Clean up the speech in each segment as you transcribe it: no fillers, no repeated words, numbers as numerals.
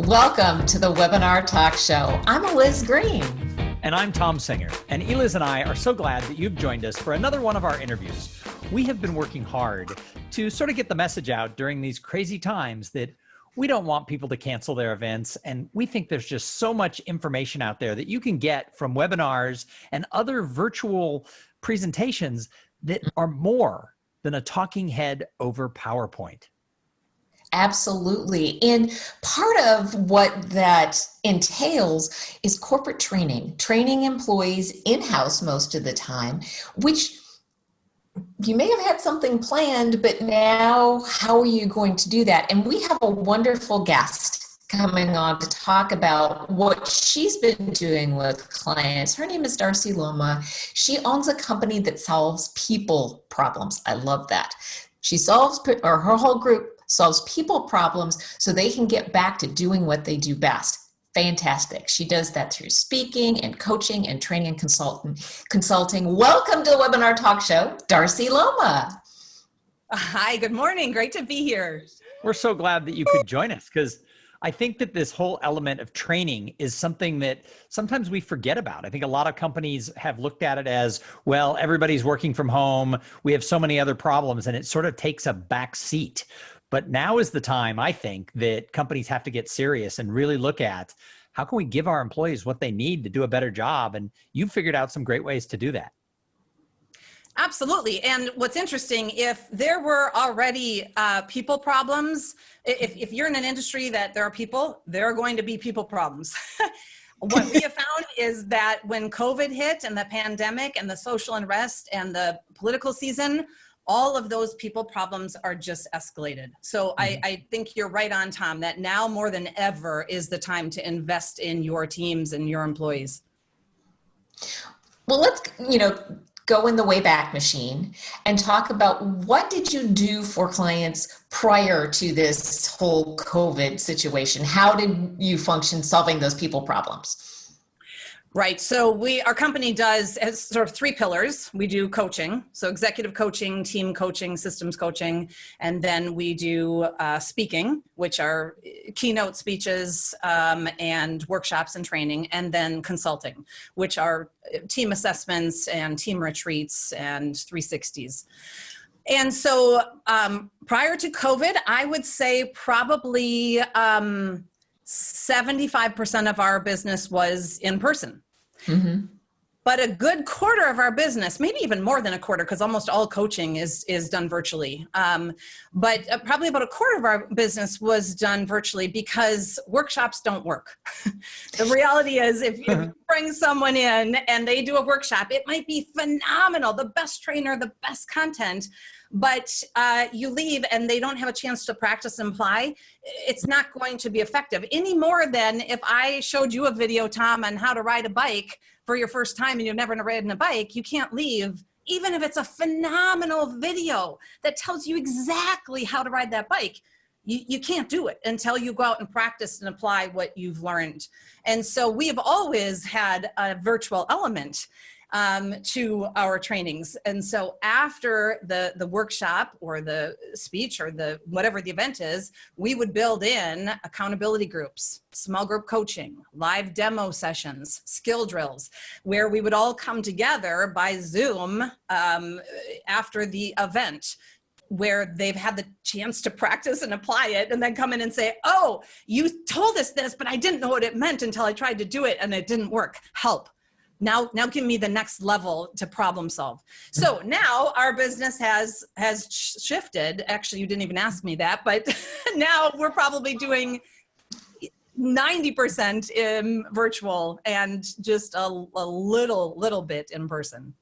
Welcome to the Webinar Talk Show. I'm Liz Green. And I'm Tom Singer. And Eliz and I are so glad that you've joined us for another one of our interviews. We have been working hard to sort of get the message out during these crazy times that we don't want people to cancel their events. And we think there's just so much information out there that you can get from webinars and other virtual presentations that are more than a talking head over PowerPoint. Absolutely. And part of what that entails is corporate training employees in-house most of the time, which you may have had something planned, but now how are you going to do that? And we have a wonderful guest coming on to talk about what she's been doing with clients. Her name is Darcy Luoma. She owns a company that solves people problems. I love that. Her whole group solves people problems so they can get back to doing what they do best. Fantastic. She does that through speaking and coaching and training and consulting. Welcome to the Webinar Talk Show, Darcy Luoma. Hi, good morning. Great to be here. We're so glad that you could join us because I think that this whole element of training is something that sometimes we forget about. I think a lot of companies have looked at it as, well, everybody's working from home. We have so many other problems, and it sort of takes a back seat. But now is the time, I think, that companies have to get serious and really look at how can we give our employees what they need to do a better job? And you've figured out some great ways to do that. Absolutely. And what's interesting, if there were already people problems, if you're in an industry that there are people, there are going to be people problems. What we have found is that when COVID hit and the pandemic and the social unrest and the political season, all of those people problems are just escalated. So I think you're right on, Tom, that now more than ever is the time to invest in your teams and your employees. Well, let's, go in the Wayback Machine and talk about what did you do for clients prior to this whole COVID situation? How did you function solving those people problems? Right. So our company has sort of three pillars. We do coaching, so executive coaching, team coaching, systems coaching, and then we do speaking, which are keynote speeches and workshops and training, and then consulting, which are team assessments and team retreats and 360s. And so prior to COVID, I would say probably 75% of our business was in person. Mm-hmm. But a good quarter of our business, maybe even more than a quarter, because almost all coaching is done virtually. But probably about a quarter of our business was done virtually because workshops don't work. The reality is if you bring someone in and they do a workshop, it might be phenomenal, the best trainer, the best content, but you leave and they don't have a chance to practice and apply, it's not going to be effective any more than if I showed you a video, Tom, on how to ride a bike for your first time and you've never ridden a bike. You can't leave, even if it's a phenomenal video that tells you exactly how to ride that bike. You can't do it until you go out and practice and apply what you've learned. And so we have always had a virtual element to our trainings. And so after the workshop or the speech or whatever the event is, we would build in accountability groups, small group coaching, live demo sessions, skill drills, where we would all come together by Zoom after the event, where they've had the chance to practice and apply it and then come in and say, oh, you told us this, but I didn't know what it meant until I tried to do it and it didn't work. Help. Now give me the next level to problem solve. So now our business has shifted. Actually, you didn't even ask me that, but now we're probably doing 90% in virtual and just a little bit in person.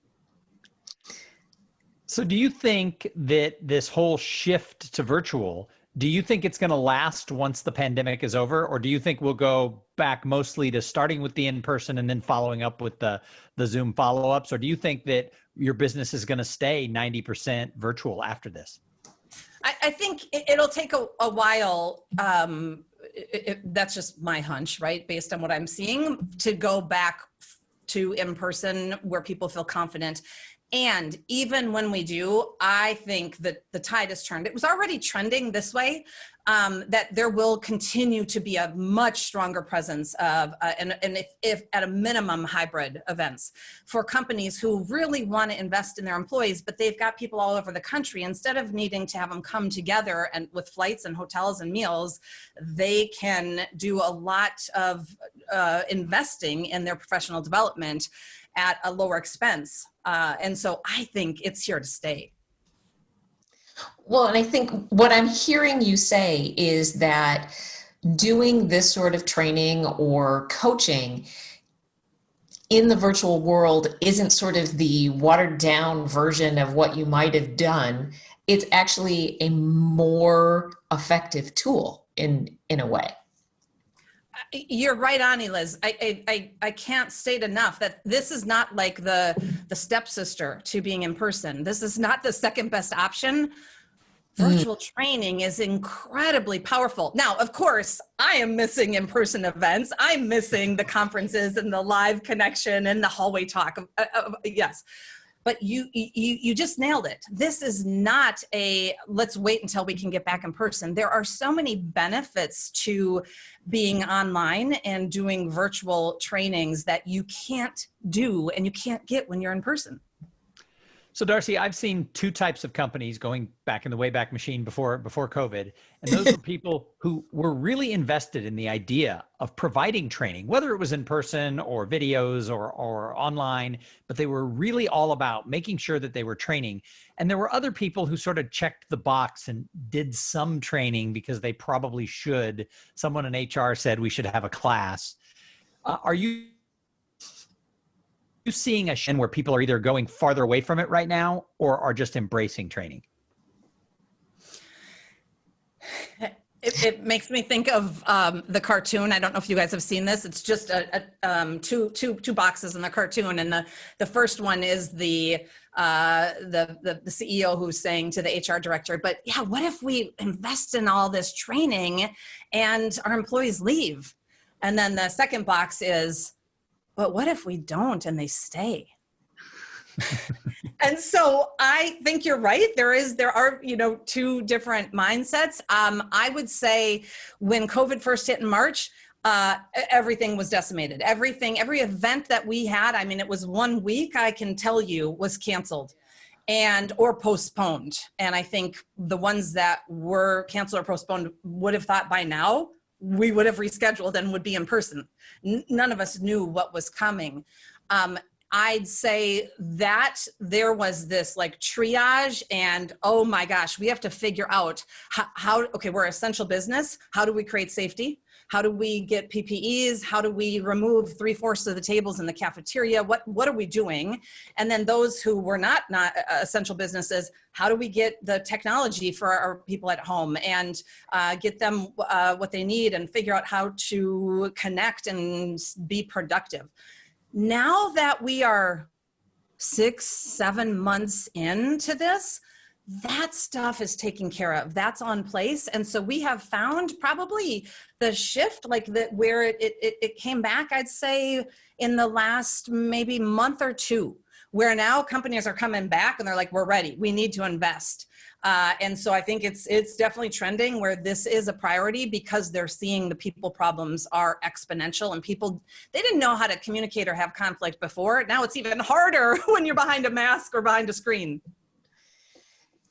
So do you think that this whole shift to virtual, do you think it's going to last once the pandemic is over? Or do you think we'll go back mostly to starting with the in-person and then following up with the Zoom follow-ups? Or do you think that your business is going to stay 90% virtual after this? I think it'll take a while. That's just my hunch, right? Based on what I'm seeing, to go back to in-person where people feel confident. And even when we do, I think that the tide has turned. It was already trending this way, that there will continue to be a much stronger presence of, and if at a minimum, hybrid events for companies who really want to invest in their employees, but they've got people all over the country. Instead of needing to have them come together and with flights and hotels and meals, they can do a lot of investing in their professional development at a lower expense. And so I think it's here to stay. Well, and I think what I'm hearing you say is that doing this sort of training or coaching in the virtual world isn't sort of the watered down version of what you might have done. It's actually a more effective tool in a way. You're right on, Liz. I can't state enough that this is not like the stepsister to being in person. This is not the second best option. Virtual training is incredibly powerful. Now, of course, I am missing in-person events. I'm missing the conferences and the live connection and the hallway talk. Yes. But you just nailed it. This is not a let's wait until we can get back in person. There are so many benefits to being online and doing virtual trainings that you can't do and you can't get when you're in person. So Darcy, I've seen two types of companies going back in the Wayback Machine before COVID. And those were people who were really invested in the idea of providing training, whether it was in person or videos or online, but they were really all about making sure that they were training. And there were other people who sort of checked the box and did some training because they probably should. Someone in HR said we should have a class. Are you seeing a shift where people are either going farther away from it right now or are just embracing training? It makes me think of the cartoon. I don't know if you guys have seen this. It's just two boxes in the cartoon, and the first one is the CEO who's saying to the HR director, "But yeah, what if we invest in all this training and our employees leave?" And then the second box is, "But what if we don't and they stay?" And so I think you're right. There are, two different mindsets. I would say when COVID first hit in March, everything was decimated. Every event that we had, I mean, it was 1 week, I can tell you, was canceled or postponed. And I think the ones that were canceled or postponed would have thought by now we would have rescheduled and would be in person. None of us knew what was coming. I'd say that there was this like triage and, oh my gosh, we have to figure out how okay, we're an essential business. How do we create safety? How do we get PPEs? How do we remove 3/4 of the tables in the cafeteria? What are we doing? And then those who were not essential businesses, how do we get the technology for our people at home and get them what they need and figure out how to connect and be productive? Now that we are 6-7 months into this, that stuff is taken care of. That's on place. And so we have found probably the shift, like where it came back, I'd say in the last maybe month or two, where now companies are coming back and they're like, we're ready. We need to invest. And so I think it's definitely trending where this is a priority because they're seeing the people problems are exponential and people, they didn't know how to communicate or have conflict before. Now it's even harder when you're behind a mask or behind a screen.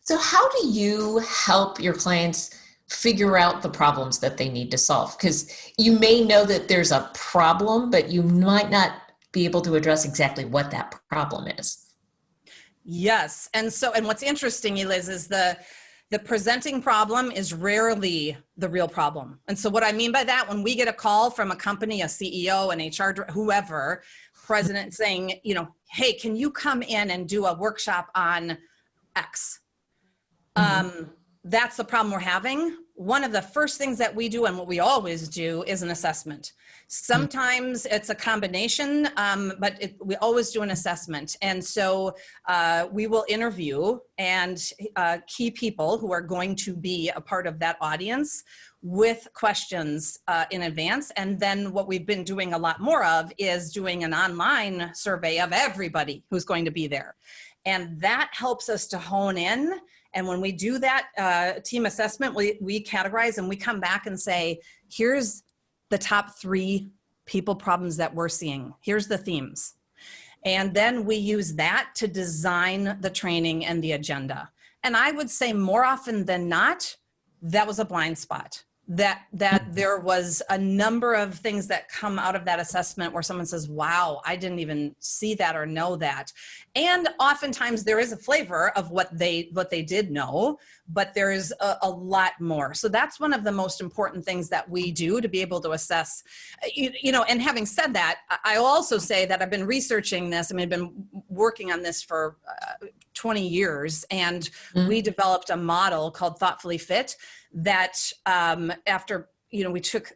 So how do you help your clients figure out the problems that they need to solve? Because you may know that there's a problem, but you might not be able to address exactly what that problem is. Yes. And what's interesting, Liz, is the presenting problem is rarely the real problem. And so what I mean by that, when we get a call from a company, a CEO, an HR, whoever, president saying, hey, can you come in and do a workshop on X? That's the problem we're having. One of the first things that we do and what we always do is an assessment. Sometimes it's a combination, but we always do an assessment. And so we will interview and key people who are going to be a part of that audience with questions in advance. And then what we've been doing a lot more of is doing an online survey of everybody who's going to be there. And that helps us to hone in. And when we do that team assessment, we categorize and we come back and say, here's the top 3 people problems that we're seeing. Here's the themes. And then we use that to design the training and the agenda. And I would say more often than not, that was a blind spot. That there was a number of things that come out of that assessment where someone says, wow, I didn't even see that or know that. And oftentimes there is a flavor of what they did know, but there is a lot more. So that's one of the most important things that we do to be able to assess, and having said that, I also say that I've been researching this. I mean, I've been working on this for 20 years, and we developed a model called Thoughtfully Fit that after, we took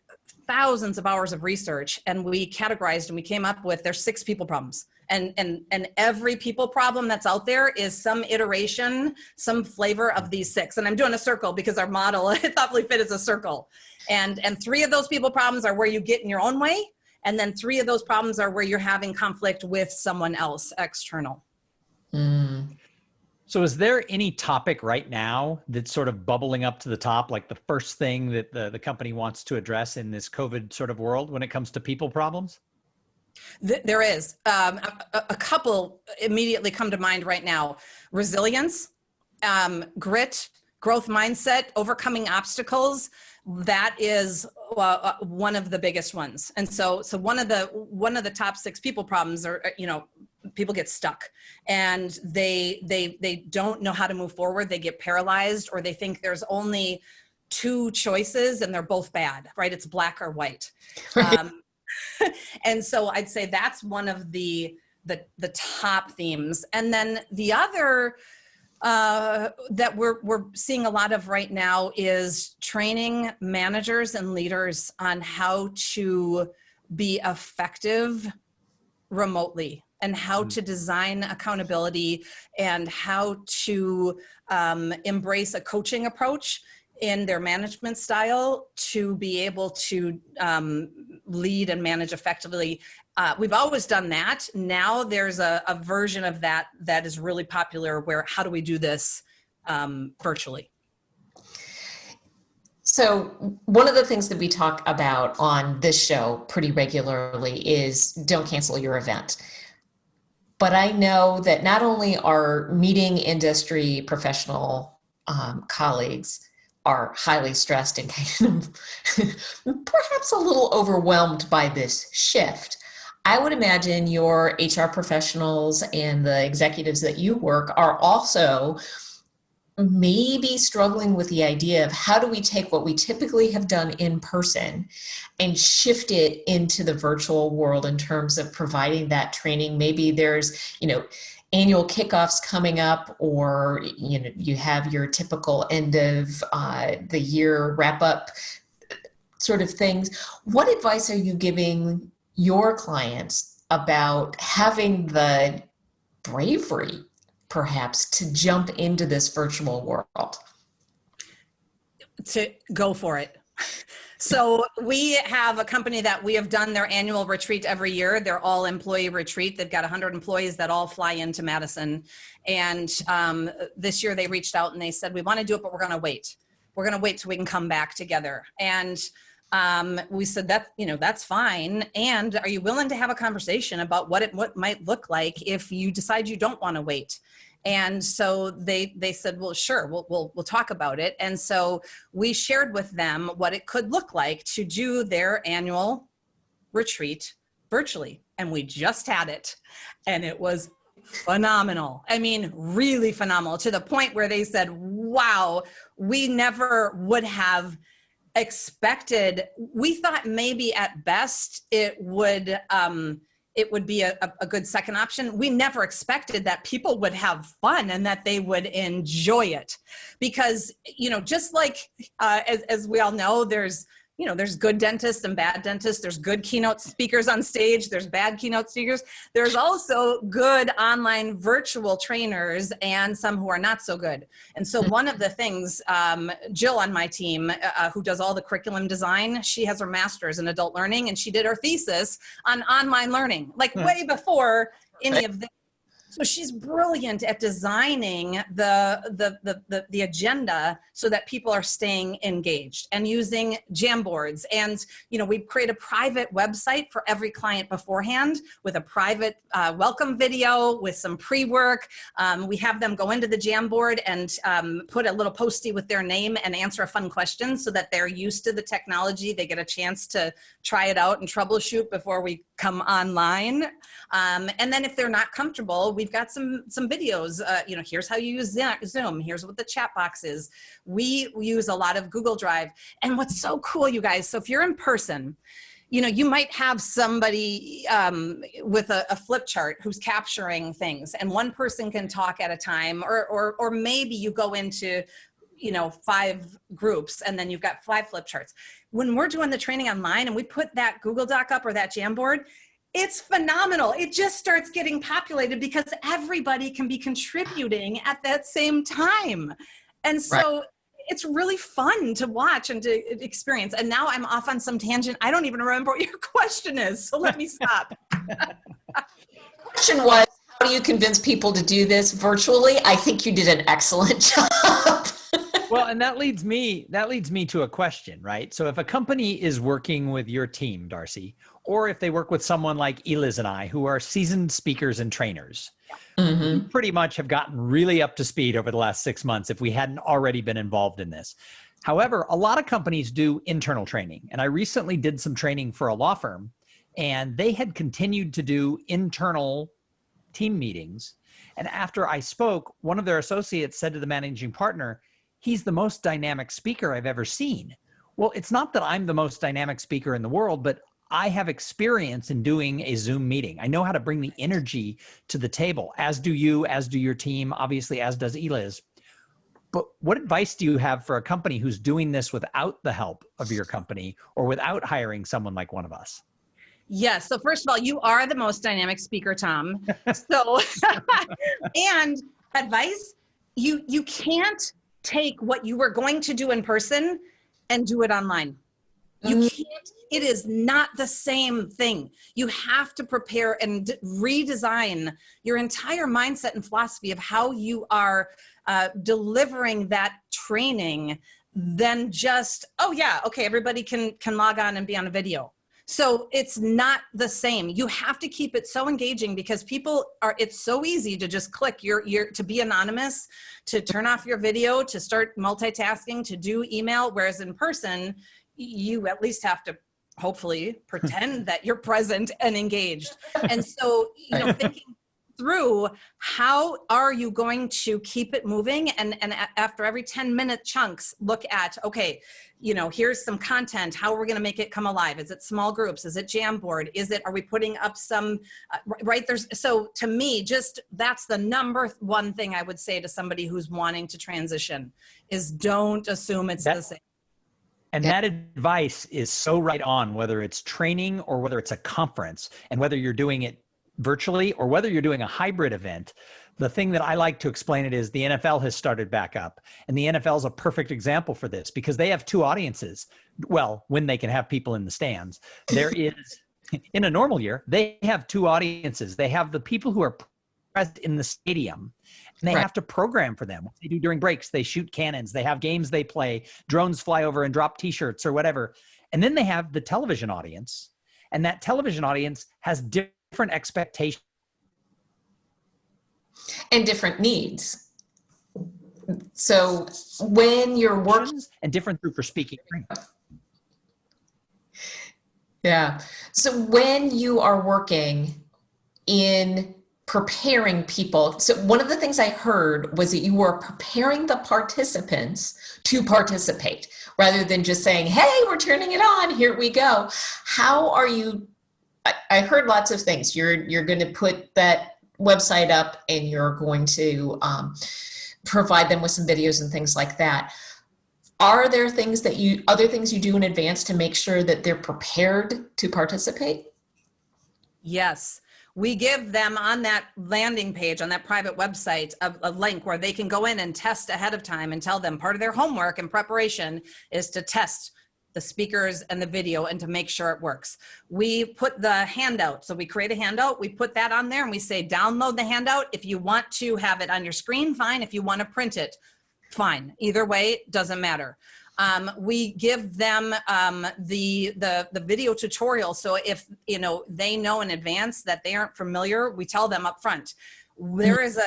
thousands of hours of research and we categorized and we came up with there's 6 people problems. And every people problem that's out there is some iteration, some flavor of these 6. And I'm doing a circle because our model, Thoughtfully Fit, is a circle. And 3 of those people problems are where you get in your own way. And then 3 of those problems are where you're having conflict with someone else external. So is there any topic right now that's sort of bubbling up to the top, like the first thing that the company wants to address in this COVID sort of world when it comes to people problems? There is. A couple immediately come to mind right now. Resilience, grit, growth mindset, overcoming obstacles. That is one of the biggest ones. And so one of the top 6 people problems are, people get stuck and they don't know how to move forward. They get paralyzed, or they think there's only 2 choices and they're both bad, right? It's black or white. Right. And so I'd say that's one of the top themes. And then the other that we're seeing a lot of right now is training managers and leaders on how to be effective remotely, and how to design accountability, and how to embrace a coaching approach in their management style to be able to lead and manage effectively. We've always done that. Now there's a version of that is really popular, where how do we do this virtually? So one of the things that we talk about on this show pretty regularly is don't cancel your event. But I know that not only our meeting industry professional colleagues are highly stressed and kind of perhaps a little overwhelmed by this shift, I would imagine your HR professionals and the executives that you work are also maybe struggling with the idea of how do we take what we typically have done in person and shift it into the virtual world in terms of providing that training. Maybe there's, annual kickoffs coming up, or, you have your typical end of the year wrap up sort of things. What advice are you giving your clients about having the bravery, perhaps, to jump into this virtual world? To go for it. So we have a company that we have done their annual retreat every year. They're all employee retreat. They've got 100 employees that all fly into Madison. And this year they reached out and they said, we want to do it, but we're going to wait. We're going to wait till we can come back together. And we said that, that's fine. And are you willing to have a conversation about what it might look like if you decide you don't want to wait? And so they said, well, sure, we'll talk about it. And so we shared with them what it could look like to do their annual retreat virtually. And we just had it, and it was phenomenal. I mean, really phenomenal, to the point where they said, wow, we never would have expected. We thought maybe at best it would be a good second option. We never expected that people would have fun and that they would enjoy it, because, just like as we all know, there's good dentists and bad dentists. There's good keynote speakers on stage. There's bad keynote speakers. There's also good online virtual trainers and some who are not so good. And so one of the things, Jill on my team, who does all the curriculum design, she has her master's in adult learning, and she did her thesis on online learning, like way before any of this. So she's brilliant at designing the agenda so that people are staying engaged, and using Jamboards. And, you know, we create a private website for every client beforehand with a private welcome video with some pre-work. We have them go into the Jamboard and put a little postie with their name and answer a fun question so that they're used to the technology. They get a chance to try it out and troubleshoot before we come online. And then if they're not comfortable, we've got some videos. You know, here's how you use Zoom. Here's what the chat box is. We use a lot of Google Drive. And what's so cool, you guys, so if you're in person, you know, you might have somebody with a flip chart who's capturing things, and one person can talk at a time, or maybe you go into, you know, 5 groups and then you've got 5 flip charts. When we're doing the training online and we put that Google Doc up or that Jamboard, it's phenomenal. It just starts getting populated because everybody can be contributing at that same time. And so it's really fun to watch and to experience. And now I'm off on some tangent. I don't even remember what your question is, so let me stop. The question was, how do you convince people to do this virtually? I think you did an excellent job. Well, and that leads me to a question, right? So if a company is working with your team, Darcy, or if they work with someone like Eliz and I, who are seasoned speakers and trainers, we pretty much have gotten really up to speed over the last 6 months if we hadn't already been involved in this. However, a lot of companies do internal training. And I recently did some training for a law firm, and they had continued to do internal team meetings. And after I spoke, one of their associates said to the managing partner, "He's the most dynamic speaker I've ever seen." Well, it's not that I'm the most dynamic speaker in the world, but I have experience in doing a Zoom meeting. I know how to bring the energy to the table, as do you, as do your team, obviously, as does Eliz. But what advice do you have for a company who's doing this without the help of your company or without hiring someone like one of us? Yes. So first of all, you are the most dynamic speaker, Tom. So, and advice, you can't take what you were going to do in person and do it online. You can't, it is not the same thing. You have to prepare and redesign your entire mindset and philosophy of how you are delivering that training than just, oh yeah, okay, everybody can log on and be on a video. So it's not the same. You have to keep it so engaging because people are, it's so easy to just click to be anonymous, to turn off your video, to start multitasking, to do email, whereas in person, you at least have to hopefully pretend that you're present and engaged. And so, you know, thinking through how are you going to keep it moving, and after every 10-minute chunks, look at, okay, you know, here's some content, how are we going to make it come alive? Is it small groups? Is it Jamboard? Are we putting up some, right? So to me, just that's the number one thing I would say to somebody who's wanting to transition is don't assume it's the same. And that advice is so right on, whether it's training or whether it's a conference, and whether you're doing it virtually or whether you're doing a hybrid event. The thing that I like to explain it is the NFL has started back up, and the NFL is a perfect example for this because they have 2 audiences. Well, when they can have people in the stands, there is, in a normal year, they have 2 audiences. They have the people who are present in the stadium, and they have to program for them. What they do during breaks, they shoot cannons, they have games they play, drones fly over and drop t-shirts or whatever. And then they have the television audience, and that television audience has different expectations and different needs. So when you're working, and different for speaking. Yeah. So when you are working in preparing people, so one of the things I heard was that you were preparing the participants to participate rather than just saying, hey, we're turning it on, here we go. How are you? I heard lots of things. You're going to put that website up and you're going to provide them with some videos and things like that. Are there things that other things you do in advance to make sure that they're prepared to participate? Yes. We give them on that landing page, on that private website, a link where they can go in and test ahead of time and tell them part of their homework and preparation is to test the speakers, and the video, and to make sure it works. We put the handout. So we create a handout, we put that on there, and we say, download the handout. If you want to have it on your screen, fine. If you want to print it, fine. Either way, doesn't matter. We give them the video tutorial. So if they know in advance that they aren't familiar, we tell them up front. There is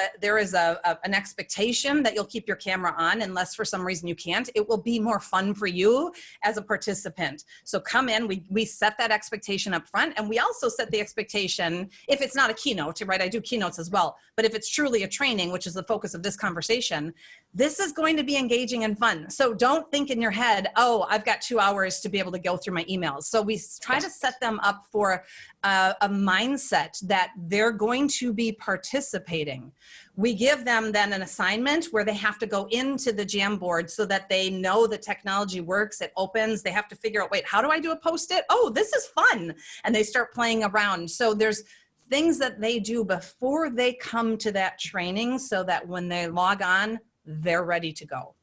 an expectation that you'll keep your camera on unless for some reason you can't. It will be more fun for you as a participant. So come in, we set that expectation up front, and we also set the expectation, if it's not a keynote, right? I do keynotes as well, but if it's truly a training, which is the focus of this conversation, this is going to be engaging and fun. So don't think in your head, oh, I've got 2 hours to be able to go through my emails. So we try to set them up for a mindset that they're going to be participating. We give them then an assignment where they have to go into the Jamboard so that they know the technology works, it opens, they have to figure out, wait, how do I do a post-it? Oh, this is fun. And they start playing around. So there's things that they do before they come to that training so that when they log on, they're ready to go.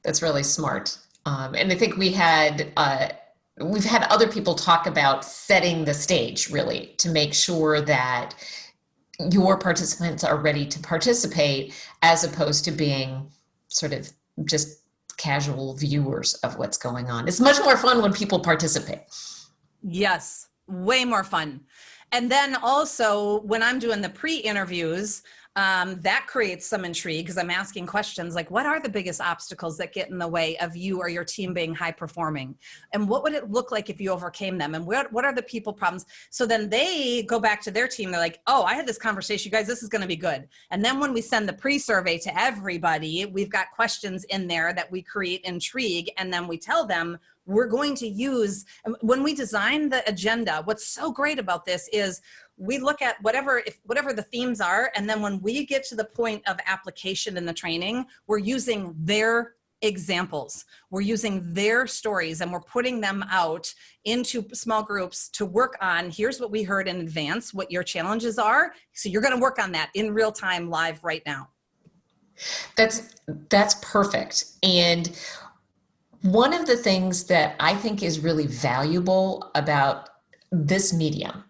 That's really smart. And I think we've had other people talk about setting the stage, really, to make sure that your participants are ready to participate, as opposed to being sort of just casual viewers of what's going on. It's much more fun when people participate. Yes, way more fun. And then also when I'm doing the pre-interviews, that creates some intrigue because I'm asking questions like, what are the biggest obstacles that get in the way of you or your team being high performing? And what would it look like if you overcame them? And what are the people problems? So then they go back to their team. They're like, oh, I had this conversation, you guys, this is going to be good. And then when we send the pre-survey to everybody, we've got questions in there that we create intrigue. And then we tell them, we're going to use, when we design the agenda, what's so great about this is we look at whatever the themes are, and then when we get to the point of application in the training, we're using their examples, we're using their stories, and we're putting them out into small groups to work on, here's what we heard in advance, what your challenges are, so you're going to work on that in real time, live right now. That's perfect. And one of the things that I think is really valuable about this medium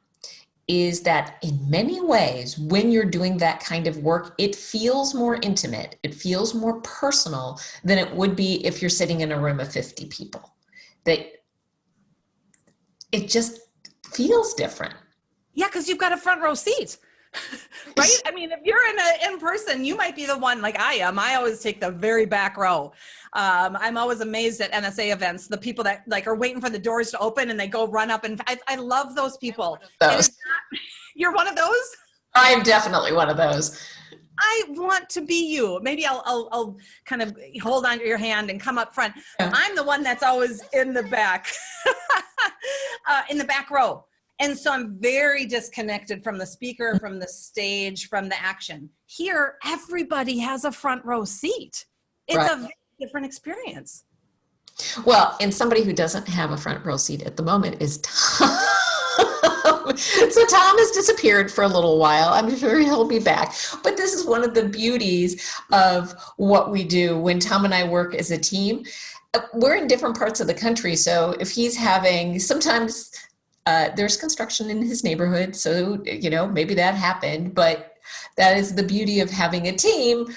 is that in many ways, when you're doing that kind of work, it feels more intimate, it feels more personal than it would be if you're sitting in a room of 50 people. That it just feels different. Yeah, because you've got a front row seat. Right? I mean, if you're in person, you might be the one like I am. I always take the very back row. I'm always amazed at NSA events, the people that like are waiting for the doors to open and they go run up. And I love those people. You're one of those? I'm definitely one of those. I want to be you. Maybe I'll kind of hold on to your hand and come up front. Yeah. I'm the one that's always in the back, in the back row. And so I'm very disconnected from the speaker, from the stage, from the action. Here, everybody has a front row seat. It's right. A very different experience. Well, and somebody who doesn't have a front row seat at the moment is Tom. So Tom has disappeared for a little while. I'm sure he'll be back. But this is one of the beauties of what we do when Tom and I work as a team. We're in different parts of the country. So if he's having, sometimes there's construction in his neighborhood. So, maybe that happened. But that is the beauty of having a team.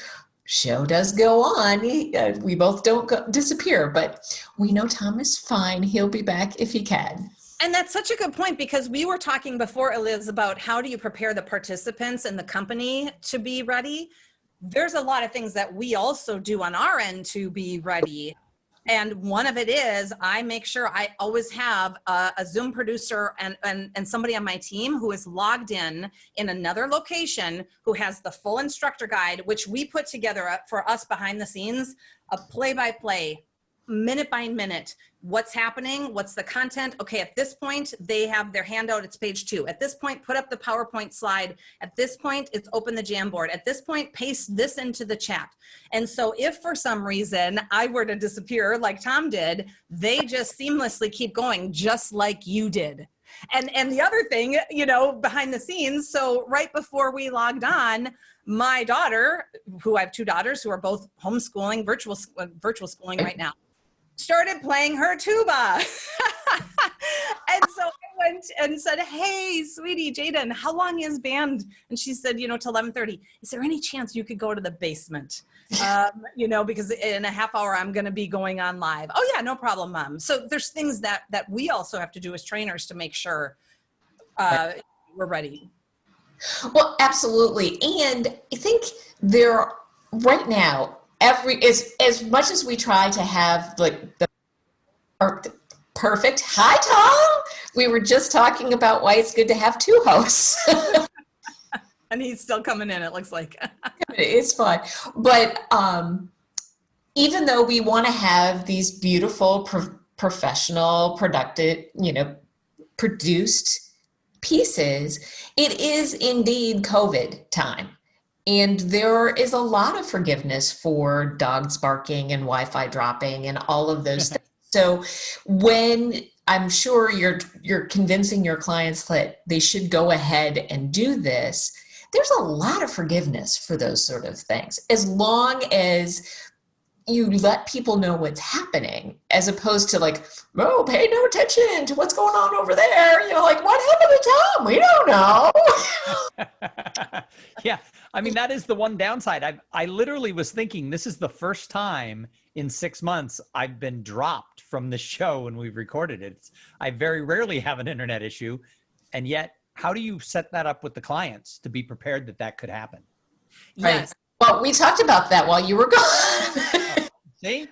Show does go on. We both don't disappear. But we know Tom is fine. He'll be back if he can. And that's such a good point, because we were talking before, Eliz, about how do you prepare the participants and the company to be ready. There's a lot of things that we also do on our end to be ready. And one of it is I make sure I always have a Zoom producer and somebody on my team who is logged in another location, who has the full instructor guide, which we put together for us behind the scenes, a play-by-play, minute by minute, what's happening, what's the content. Okay, at this point, they have their handout, it's page 2. At this point, put up the PowerPoint slide. At this point, it's open the Jamboard. At this point, paste this into the chat. And so if for some reason I were to disappear like Tom did, they just seamlessly keep going just like you did. And the other thing, behind the scenes, so right before we logged on, my daughter, who I have 2 daughters who are both homeschooling, virtual schooling right now. started playing her tuba. And so I went and said, hey, sweetie, Jaden, how long is band? And she said, till 11:30. Is there any chance you could go to the basement? Because in a half hour, I'm going to be going on live. Oh yeah, no problem, Mom. So there's things that we also have to do as trainers to make sure we're ready. Well, absolutely. And I think right now, as much as we try to have like the perfect, hi Tom, we were just talking about why it's good to have two hosts. And he's still coming in, it looks like. It's fun. But even though we want to have these beautiful, professional, productive, produced pieces, it is indeed COVID time. And there is a lot of forgiveness for dogs barking and Wi-Fi dropping and all of those things. So when I'm sure you're convincing your clients that they should go ahead and do this, there's a lot of forgiveness for those sort of things, as long as you let people know what's happening, as opposed to like, oh, pay no attention to what's going on over there. Like, what happened to Tom? We don't know. Yeah. I mean, that is the one downside. I literally was thinking this is the first time in 6 months I've been dropped from the show when we've recorded it. I very rarely have an internet issue. And yet, how do you set that up with the clients to be prepared that could happen? Right. Yes. Well, we talked about that while you were gone. See?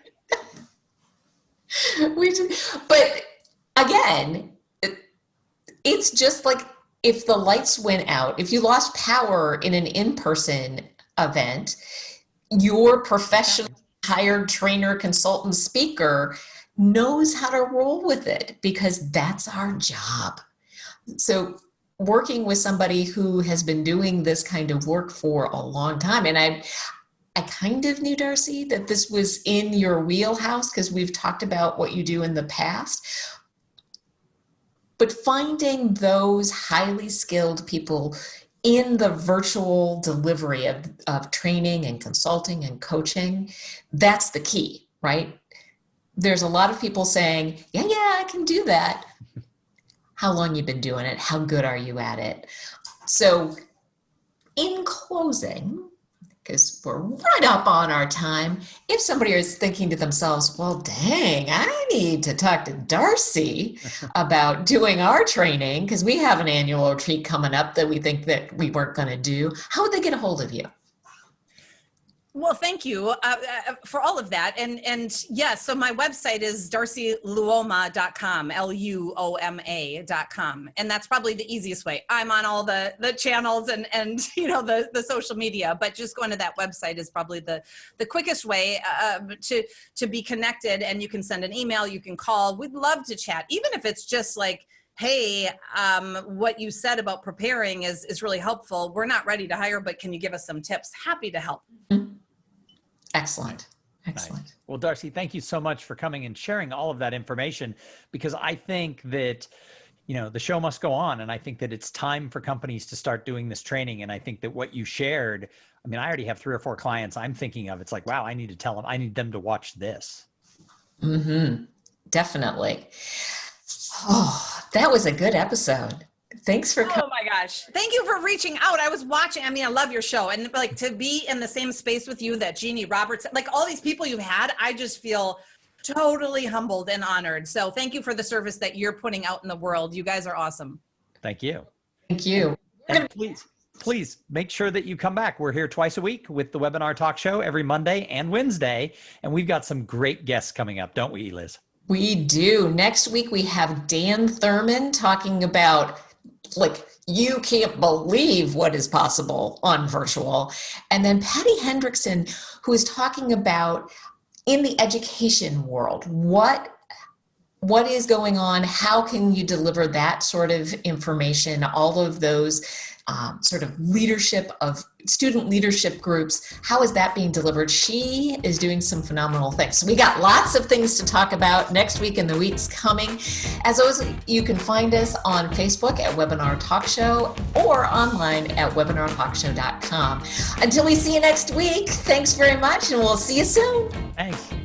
But again, it's just like if the lights went out, if you lost power in an in-person event, your professional hired trainer, consultant, speaker knows how to roll with it, because that's our job. So working with somebody who has been doing this kind of work for a long time, and I kind of knew, Darcy, that this was in your wheelhouse because we've talked about what you do in the past. But finding those highly skilled people in the virtual delivery of training and consulting and coaching, that's the key, right? There's a lot of people saying, yeah, I can do that. How long you been doing it? How good are you at it? So in closing, because we're right up on our time, if somebody is thinking to themselves, well, dang, I need to talk to Darcy about doing our training because we have an annual retreat coming up that we think that we weren't going to do, how would they get a hold of you? Well, thank you for all of that. And yes, so my website is darcyluoma.com, Luoma.com. And that's probably the easiest way. I'm on all the channels and the social media, but just going to that website is probably the quickest way to be connected. And you can send an email, you can call. We'd love to chat, even if it's just like, hey, what you said about preparing is really helpful. We're not ready to hire, but can you give us some tips? Happy to help. Excellent. Nice. Well, Darcy, thank you so much for coming and sharing all of that information, because I think that, the show must go on. And I think that it's time for companies to start doing this training. And I think that what you shared, I mean, I already have 3 or 4 clients I'm thinking of. It's like, wow, I need to tell them, I need them to watch this. Mm-hmm. Definitely. Oh, that was a good episode. Thanks for coming. Oh my gosh. Thank you for reaching out. I was watching. I mean, I love your show, and like to be in the same space with you, that Jeannie Roberts, like all these people you've had, I just feel totally humbled and honored. So thank you for the service that you're putting out in the world. You guys are awesome. Thank you. Thank you. And please make sure that you come back. We're here twice a week with the Webinar Talk Show every Monday and Wednesday. And we've got some great guests coming up, don't we, Liz? We do. Next week, we have Dan Thurman talking about, like, you can't believe what is possible on virtual. And then Patty Hendrickson, who is talking about in the education world, what is going on? How can you deliver that sort of information? All of those sort of leadership of student leadership groups. How is that being delivered? She is doing some phenomenal things. So we got lots of things to talk about next week and the weeks coming. As always, you can find us on Facebook at Webinar Talk Show or online at webinartalkshow.com. Until we see you next week, thanks very much, and we'll see you soon. Thanks.